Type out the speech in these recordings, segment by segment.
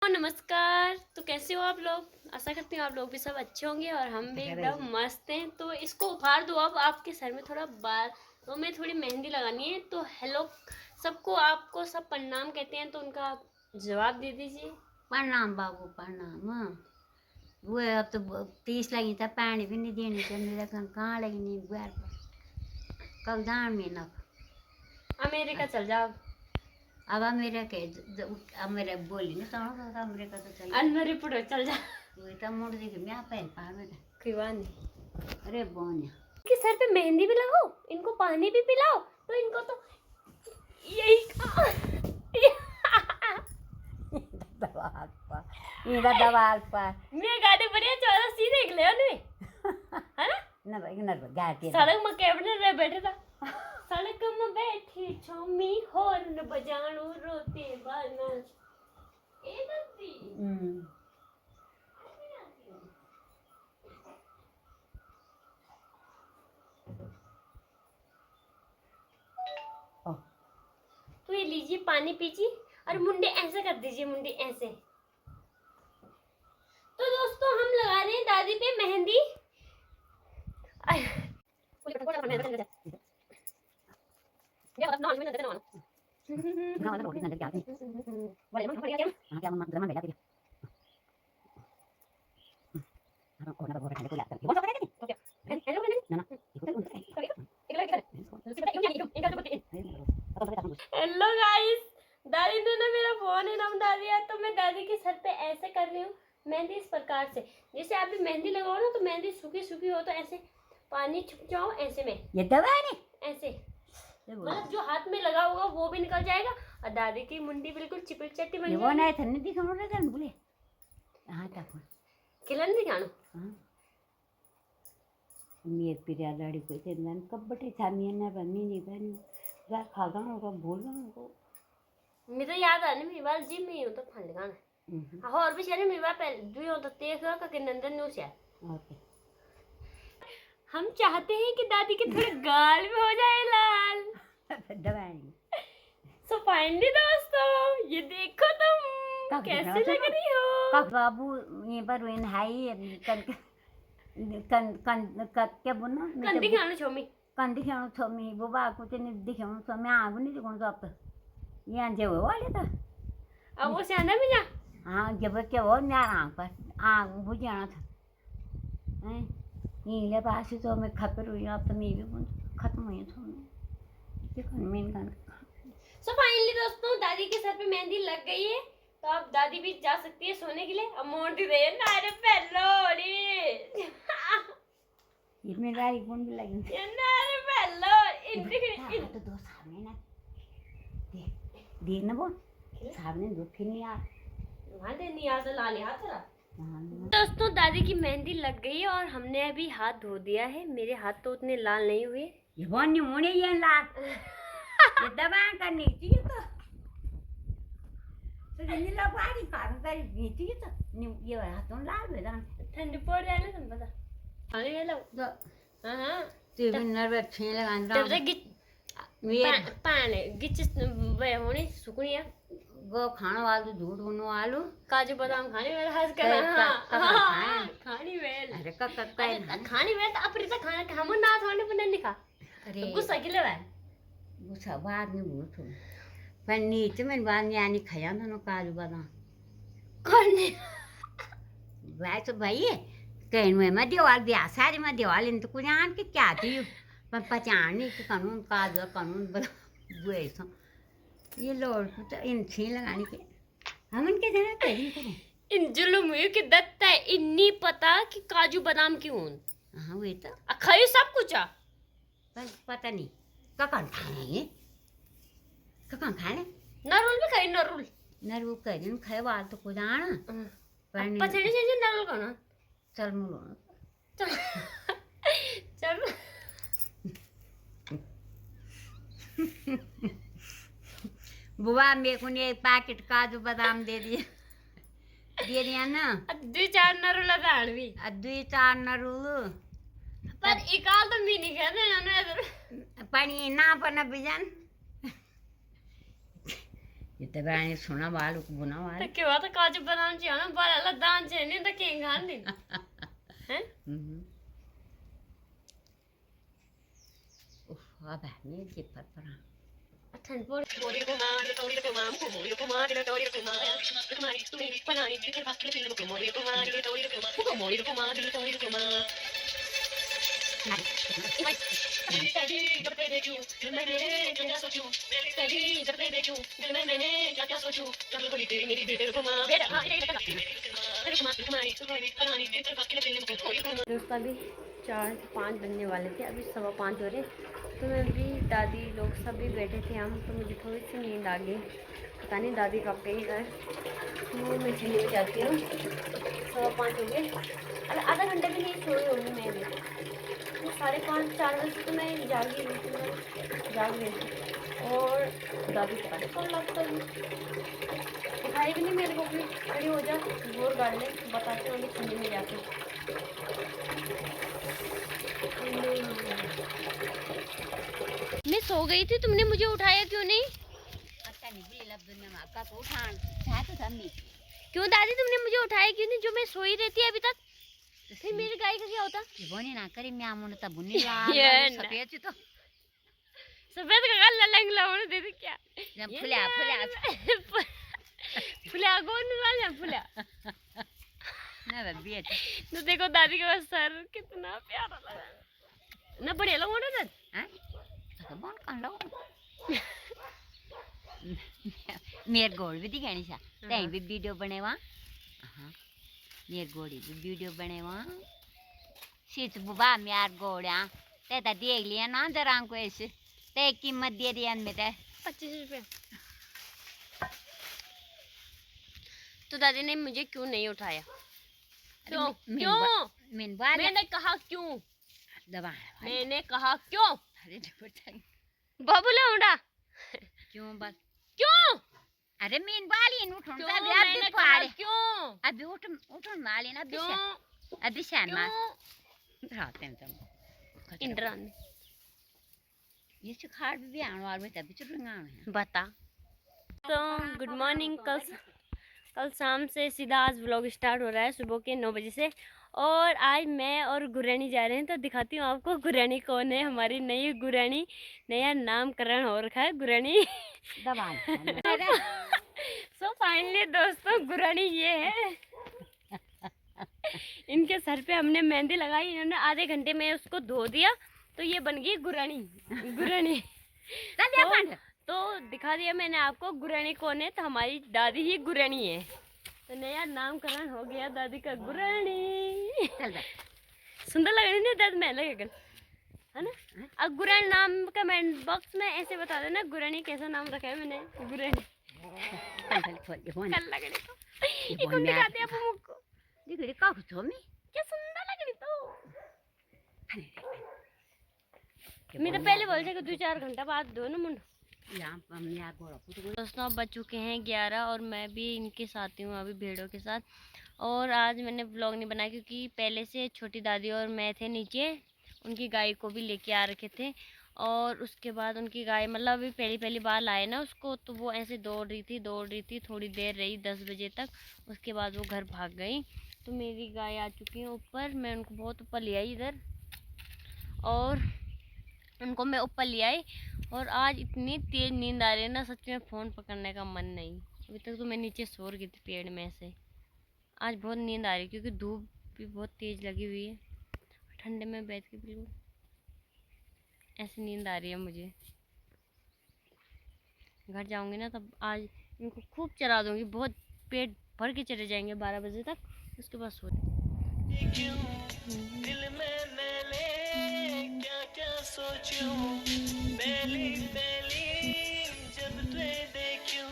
नमस्कार। तो कैसे हो आप लोग? आशा करती हूँ आप लोग भी सब अच्छे होंगे और हम भी एकदम मस्त हैं। तो इसको उभार दो। अब आपके सर में थोड़ा बाल तो मैं थोड़ी मेहंदी लगानी है। तो हेलो सबको, आपको सब प्रणाम कहते हैं, तो उनका आप जवाब दे दीजिए। प्रणाम बाबू प्रणाम। वो अब तो 30 लगी था, पानी भी नहीं देनी तो मेरा कहाँ लगनी घर पर कल दान में न। अमेरिका चल जाओ। अब मेरा के अब मेरा बोली ना तो अमेरिका तो चल अनरिपुर चल जा। वही तो मुड़ देखे मैं पहन पावे ना। खिवानी अरे बोनिया इनके सर पे मेहंदी भी लगाओ, इनको पानी भी पिलाओ, तो इनको तो यही दवाल पर इधर दवाल पर मैं गाड़ी बढ़िया चौदह सीधे निकले है ना। न भाई न गाती सड़क में कैबिनेट रे बैठे था। सड़क में बैठी छोमी हॉर्न बजाणो रोते बाना ए दत्ती। तो ये लीजिए पानी पीजिए और मुंडे ऐसे कर दीजिए, मुंडे ऐसे। तो दोस्तों हम लगा रहे हैं दादी पे मेहंदी। हेलो गाइस, दादी ने ना मेरा फोन इनाम डाल दिया, तो मैं दादी के सर पे ऐसे कर रही हूँ मेहंदी इस प्रकार से। जैसे आप भी मेहंदी लगाओ ना, तो मेहंदी सूखी सूखी हो तो ऐसे पानी छुप जाओ, ऐसे में ये दवा है ऐसे, मतलब जो हाथ में लगा होगा वो भी निकल जाएगा और दादी की मुंडी बिल्कुल चिपल चट्टी बन वो नहीं था नहीं दिखा मुझे जान बोले हाँ तक खिलन दिखानो। मी पिरिया लाड़ी कोई थे नन कब बटे छामी ना बनी नहीं बनी जा खागा होगा भूल गया को मुझे तो याद आ नहीं, मेरी बात जिम में ही हो तो फन लगाना। हाँ और भी शायद मेरी बात पहले दुई हो तो तेज का कि नंदन न्यूज़ है। ओके हम चाहते हैं कि दादी के थोड़े गाल में हो जाए लाल। दवाई सो फाइनली दोस्तों ये देखो तुम कैसे लग रही हो। बाबू ये पर वेन हाई क्या बोलना कंदी खाना छोमी कन दिखाउनु छ मी बुबा को चाहिँ दिखाउनु छ मैं आगु नहीं दिखाउनु छ अब यहाँ जे हो वाले त अब वो सियाना भी जा। हाँ जब क्या हो मैं आग पर आग बुझ जाना था हैं ये पास तो मैं खपर हुई अब तो मैं भी खत्म हुई थी ये कौन मेन गाना। सो फाइनली दोस्तों दादी के सर पे मेहंदी लग गई है, तो अब दादी भी जा सकती है सोने के लिए। अब मोटी दे ना रे पेलोड़ी ये मेरा एक फोन भी लगी ये ना रे पेलो इन तो दो सामने ना दे ना वो सामने दो फिर नहीं यार वहां दे नहीं यार तो ला लिया तेरा। दोस्तों दादी की मेहंदी लग गई है और हमने अभी हाथ धो दिया है। मेरे हाथ तो उतने लाल नहीं हुए। ये वन नहीं होने ये लाल ये दबा करनी चाहिए तो ये लोग बारी काम कर नीचे तो ये हाथों लाल हो जाए ठंडी पड़ जाए ना, तुम पता आगे ये लो तो हां तो भी नर्व छे लगाना तब तक गिच पाने गिच वे होनी सुकनी है गो खाने वाले झूठ होने वालों काजू बादाम खाने वेल हंस कर हां खानी वेल अरे का खानी वेल तो अपरी तो खाना हम ना थोड़े पर नहीं खा। अरे गुस्सा किले वे गुस्सा बाद में भूत हो पर नीचे में बाद में आनी खाया ना काजू बादाम करने भाई तो भाई कहीं में मैं दीवार ब्याह सारी मैं दीवार इन तो कुछ आन के क्या थी पर पहचान के कानून काजू कानून बता वो ऐसा ये लोड तो इन छे लगाने के हम इनके जरा करी करें इन जुलुम की दत्ता है इन्नी पता कि काजू बादाम क्यों हाँ वही तो खाई सब कुछ आ बस पता नहीं ककन खाएंगे ककन खाने नरुल भी खाई नरुल नरू करीन खाए वाल तो कुछ आना पचड़ी से नरुल का ना चल मुलो चल चल बुआ मेरे को ने एक पैकेट काजू बादाम दे दिया ना दो चार नरुल दान भी दुई चार नरूल पर इकाल तो मी नहीं कहते ना पानी ना पना बिजन इतने बड़ा सोना वाल बुना वाल तो क्या तो काजू बनाना चाहिए ना बाल अल्लाह दान चाहिए नहीं तो केंग खान दिन हैं उफ अब है नहीं के पर ठंड पड़ मोरी को मार तोरी को मार को मोरी को मार तोरी को मार तुम्हारी तुम्हें बनानी थी बाकी के फिल्म को मोरी को मार तोरी को मार को मोरी को मार तोरी को मार जब देखूं मैंने क्या सोचूं जब देखूं मैंने क्या सोचूं जब बोली तेरी मेरी बेटे को मार दोस्त अभी 4-5 बनने वाले थे, अभी 5:15 हो रहे। तो मैं भी दादी लोग सभी बैठे थे हम, तो मुझे थोड़ी सी नींद आ गई। पता नहीं दादी कब गई घर, तो मैं चली जाती हूँ। 5:15 हो गए, अरे आधा घंटे भी नहीं सोई होंगी मैं भी। 5:30-4 बजे तो मैं जाग ही रही थी, और दादी पता नहीं कौन लगता है उठाई भी नहीं मेरे को भी। खड़ी हो जा जोर गाड़ ले, बताते होंगे ठंडी में जाके। मैं सो गई थी, तुमने मुझे उठाया क्यों नहीं? क्यों दादी तुमने मुझे उठाया क्यों नहीं? जो मैं सोई रहती है अभी तक। फिर मेरी गाय का क्या होता? बोनी ना करी मैं आमुन तब बुनी ला सफेद तो सफेद का गल लंग लावण दे दे क्या? जब फुला फुला कौन वाला फुला? ना बब्बी है तो देखो दादी का सर कितना प्यारा लगा ना, बढ़िया लगा ना दर हैं? तो कौन कर लो मेरे गोल भी दिखानी सा तै भी वीडियो बनेवा। हां मेरे गोड़ी भी वीडियो बनेवा सीच बुबा मेरे गोड़ा ते ता देख लिया ना जरा को ऐसे ते कीमत दे दिया में ते 25 रुपए। तो दादी ने मुझे क्यों नहीं उठाया? क्यों क्यों? मैंने कहा क्यों? दबा मैंने कहा क्यों? अरे बाबू लौंडा क्यों बस क्यों? अरे मीन वाली इन उठन क्यों? अभी मैंने कहा क्यों? अभी उठन वाली ना क्यों? अभी शान मार रात में तुम इंद्रान ये खाड़ भी आने वाले में तभी चुरूंगा बता। तो गुड मॉर्निंग, कल शाम से सीधा आज व्लॉग स्टार्ट हो रहा है सुबह के 9 बजे से। और आज मैं और गुरानी जा रहे हैं, तो दिखाती हूँ आपको गुरानी कौन है। हमारी नई गुरानी, नया नामकरण हो रखा है गुरानी। सो फाइनली दोस्तों गुरानी ये है। इनके सर पे हमने मेहंदी लगाई, इन्होंने आधे घंटे में उसको धो दिया, तो ये बन गई गुरानी। गुरानी तो दिखा दिया मैंने आपको गुरानी कौन है। तो हमारी दादी ही गुरानी है, तो नया नामकरण हो गया दादी का गुरानी। सुंदर लग रही है दादी, मैं लगेगा है ना। अब गुरानी नाम कमेंट बॉक्स में ऐसे बता देना गुरानी कैसा नाम रखा है मैंने। गुरानी क्या सुंदर लग रही तो। मैं तो पहले बोल कि 2-4 घंटा बाद दो ना मुंड। दोस्तों अब बज चुके हैं 11 और मैं भी इनके साथ ही हूँ अभी भेड़ों के साथ। और आज मैंने व्लॉग नहीं बनाया क्योंकि पहले से छोटी दादी और मैं थे नीचे, उनकी गाय को भी लेके आ रखे थे। और उसके बाद उनकी गाय मतलब अभी पहली बार लाए ना उसको, तो वो ऐसे दौड़ रही थी थोड़ी देर रही 10 बजे तक, उसके बाद वो घर भाग गई। तो मेरी गाय आ चुकी है ऊपर, मैं उनको बहुत ऊपर ले आई इधर, और उनको मैं ऊपर ले आई। और आज इतनी तेज़ नींद आ रही है ना, सच में फ़ोन पकड़ने का मन नहीं। अभी तक तो मैं नीचे सो रही थी पेड़ में से। आज बहुत नींद आ रही है क्योंकि धूप भी बहुत तेज़ लगी हुई है, ठंडे में बैठ के बिल्कुल ऐसी नींद आ रही है मुझे। घर जाऊंगी ना तब आज इनको खूब चरा दूंगी, बहुत पेट भर के चले जाएंगे 12 बजे तक, उसके बाद सो सोचूं पहली जब तुझे देखूं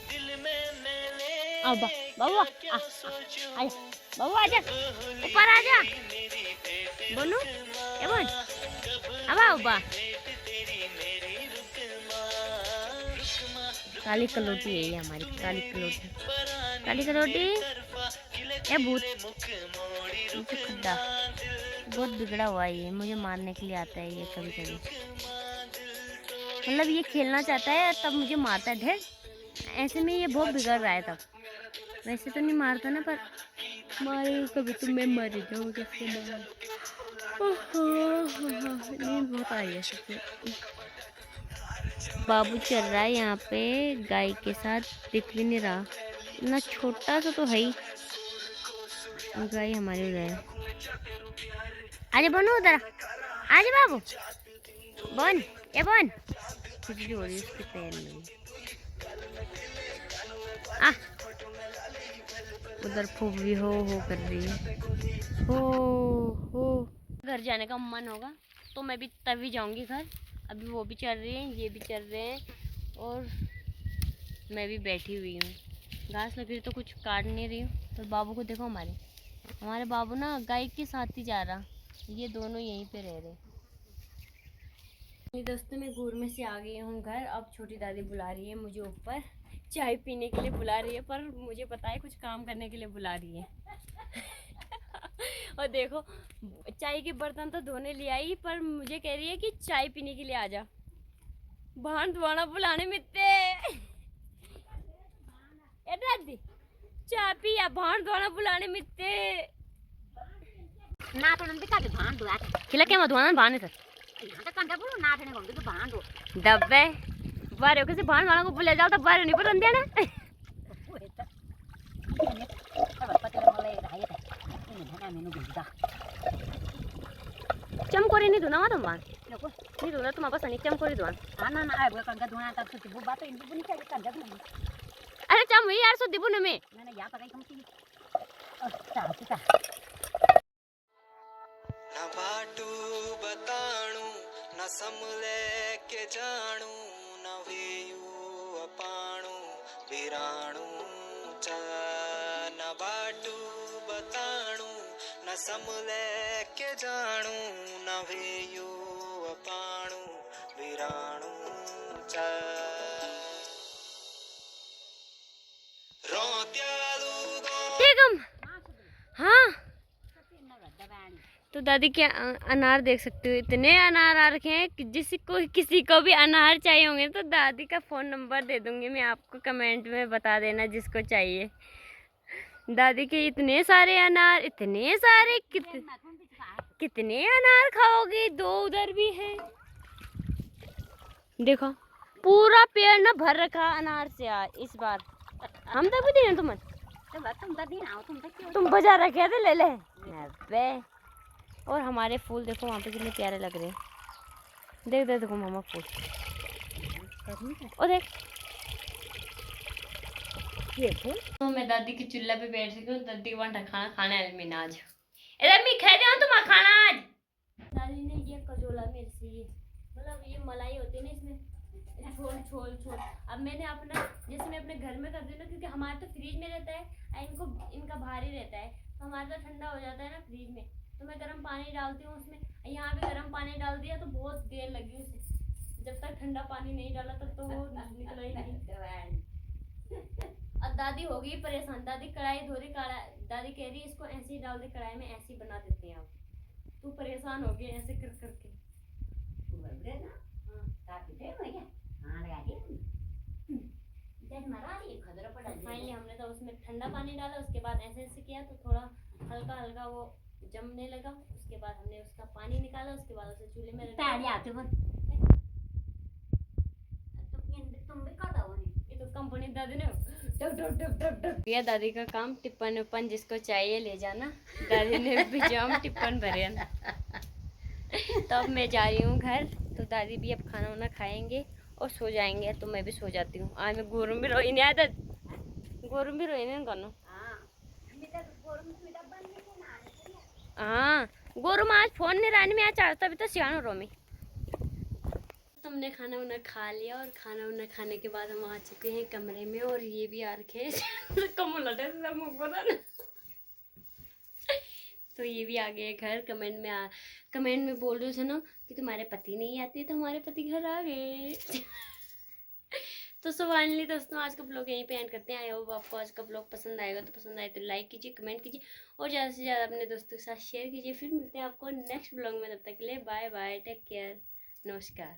दिल में मैंने बाबू आजा ऊपर आजा बोलू ए बोल अब काली कलोटी है ये हमारी काली कलोटी ए भूत खड्डा बहुत बिगड़ा हुआ है ये, मुझे मारने के लिए आता है ये कभी कभी। मतलब ये खेलना चाहता है तब मुझे मारता है ढेर। ऐसे में ये बहुत बिगड़ रहा है। तब वैसे तो नहीं मारता ना, पर मारे कभी तो मैं मर जाऊँ कैसे मार। नींद बहुत आ रही है सबसे। बाबू चल रहा है यहाँ पे गाय के साथ, दिख भी नहीं रहा, इतना छोटा सा तो है ही। गाय हमारी उधर है। आजा बनो उधर, आजा बाबू बन, ए बन। खुजली हो रही है उसके पैर में। आ उधर फूक भी हो कर रही है। हो घर जाने का मन होगा तो मैं भी तभी जाऊंगी घर। अभी वो भी चल रही है, ये भी चल रहे हैं और मैं भी बैठी हुई हूँ। घास लग रही तो कुछ काट नहीं रही हूँ। पर बाबू को देखो, हमारे बाबू ना गाय के साथ ही जा रहा, ये दोनों यहीं पे रह रहे। दोस्तों मैं घूर में से आ गई हूँ घर। अब छोटी दादी बुला रही है मुझे ऊपर, चाय पीने के लिए बुला रही है, पर मुझे पता है कुछ काम करने के लिए बुला रही है। और देखो चाय के बर्तन तो धोने ले आई, पर मुझे कह रही है कि चाय पीने के लिए आ जा। भान धुआना बुलाने मिलते दादी चाय पी या भान धुआना बुलाने मिलते ना तो नंदी का भान दुआ खिला क्या धुआना भाने सर यहाँ तक कंधा बोलो ना ठने गोंगे तो भान दो डब्बे बारे किसी भान वाला को बुला जाओ तो बारे नहीं पर ना चमकोरी नहीं धुना तुम भान नहीं धुना तुम आपस नहीं चमकोरी धुआन ना ना आए कंधा धुना तब तो वो बात इन बुनी चाहिए कंधा धुना। अरे चम हुई यार सुधी बुन में ना या पकाई कमती अच्छा अच्छा न बाटू बताणू न समले के जानू न वेयू अपाणू बिराणू च न बाटू बताणू न समले के जानू न वेयू अपाणू बिराणू च रोत्यालू गो हाँ तो दादी के अनार देख सकते हो, इतने अनार आ रखे हैं कि किसी को भी अनार चाहिए होंगे तो दादी का फ़ोन नंबर दे दूंगी मैं आपको, कमेंट में बता देना जिसको चाहिए। दादी के इतने सारे अनार, इतने सारे कितने अनार खाओगे, 2 उधर भी है। देखो पूरा पेड़ ना भर रखा अनार से इस बार। हम तक भी देना तुम बजा रखे थे ले ले। और हमारे फूल देखो वहाँ पे कितने प्यारे लग रहे हैं। देख देख देखो मामा फूल, और देख ये फूल। तो मैं दादी की चूल्हा पे बैठ चुकी हूँ। दादी वहाँ खाना खाना है मैं आज। अरे मैं खा जाऊँ तुम खाना आज। दादी ने ये कजोला मेरे से ये मतलब ये मलाई होती है ना इसमें छोल। अब मैंने अपना जैसे मैं अपने घर में कर दी ना, क्योंकि हमारे तो फ्रिज में रहता है, इनका भारी रहता है तो हमारा तो ठंडा हो जाता है ना फ्रिज में, तो मैं गर्म पानी डालती हूँ उसमें। यहाँ भी गर्म पानी डाल दिया तो बहुत देर लगी उसे, जब तक ठंडा पानी नहीं डाला तब तो वो निकला ही नहीं। अब दादी हो गई परेशान, दादी कढ़ाई धो रही, दादी कह रही इसको ऐसे ही डाल दे कढ़ाई में, ऐसे ही बना देते हैं आप। तू परेशान हो गई ऐसे कर करके। फाइनली हमने तो उसमें ठंडा पानी डाला, उसके बाद ऐसे किया तो थोड़ा हल्का हल्का वो जमने लगा। उसके बाद हमने उसका पानी निकाला, उसके बाद उसे चूल्हे में ये तो कंपनी दादी ने ये दादी का काम टिप्पन उप्पन जिसको चाहिए ले जाना। दादी ने बिजाम टिप्पन भरे ना। तो अब मैं जा रही हूँ घर, तो दादी भी अब खाना वाना खाएंगे और सो जाएंगे, तो मैं भी सो जाती हूँ। आज मैं गोरू भी रोई नहीं आया, गोरू भी रोई नहीं करना। हाँ गोरू में आज फोन नहीं रानी में आज चाहता भी तो सियानो रोमी। तुमने खाना वाना खा लिया और खाना वाना खाने के बाद हम आ चुके हैं कमरे में, और ये भी आ रखे तो ये भी आ गए घर। कमेंट में बोल रहे थे ना कि तुम्हारे पति नहीं आते, तो हमारे पति घर आ गए। तो सो फाइनली दोस्तों आज का ब्लॉग यहीं पे एंड करते हैं। आई होप आपको आज का ब्लॉग पसंद आएगा, तो पसंद आए तो लाइक कीजिए, कमेंट कीजिए और ज़्यादा से ज़्यादा अपने दोस्तों के साथ शेयर कीजिए। फिर मिलते हैं आपको नेक्स्ट ब्लॉग में, तब तक के लिए बाय बाय, टेक केयर, नमस्कार।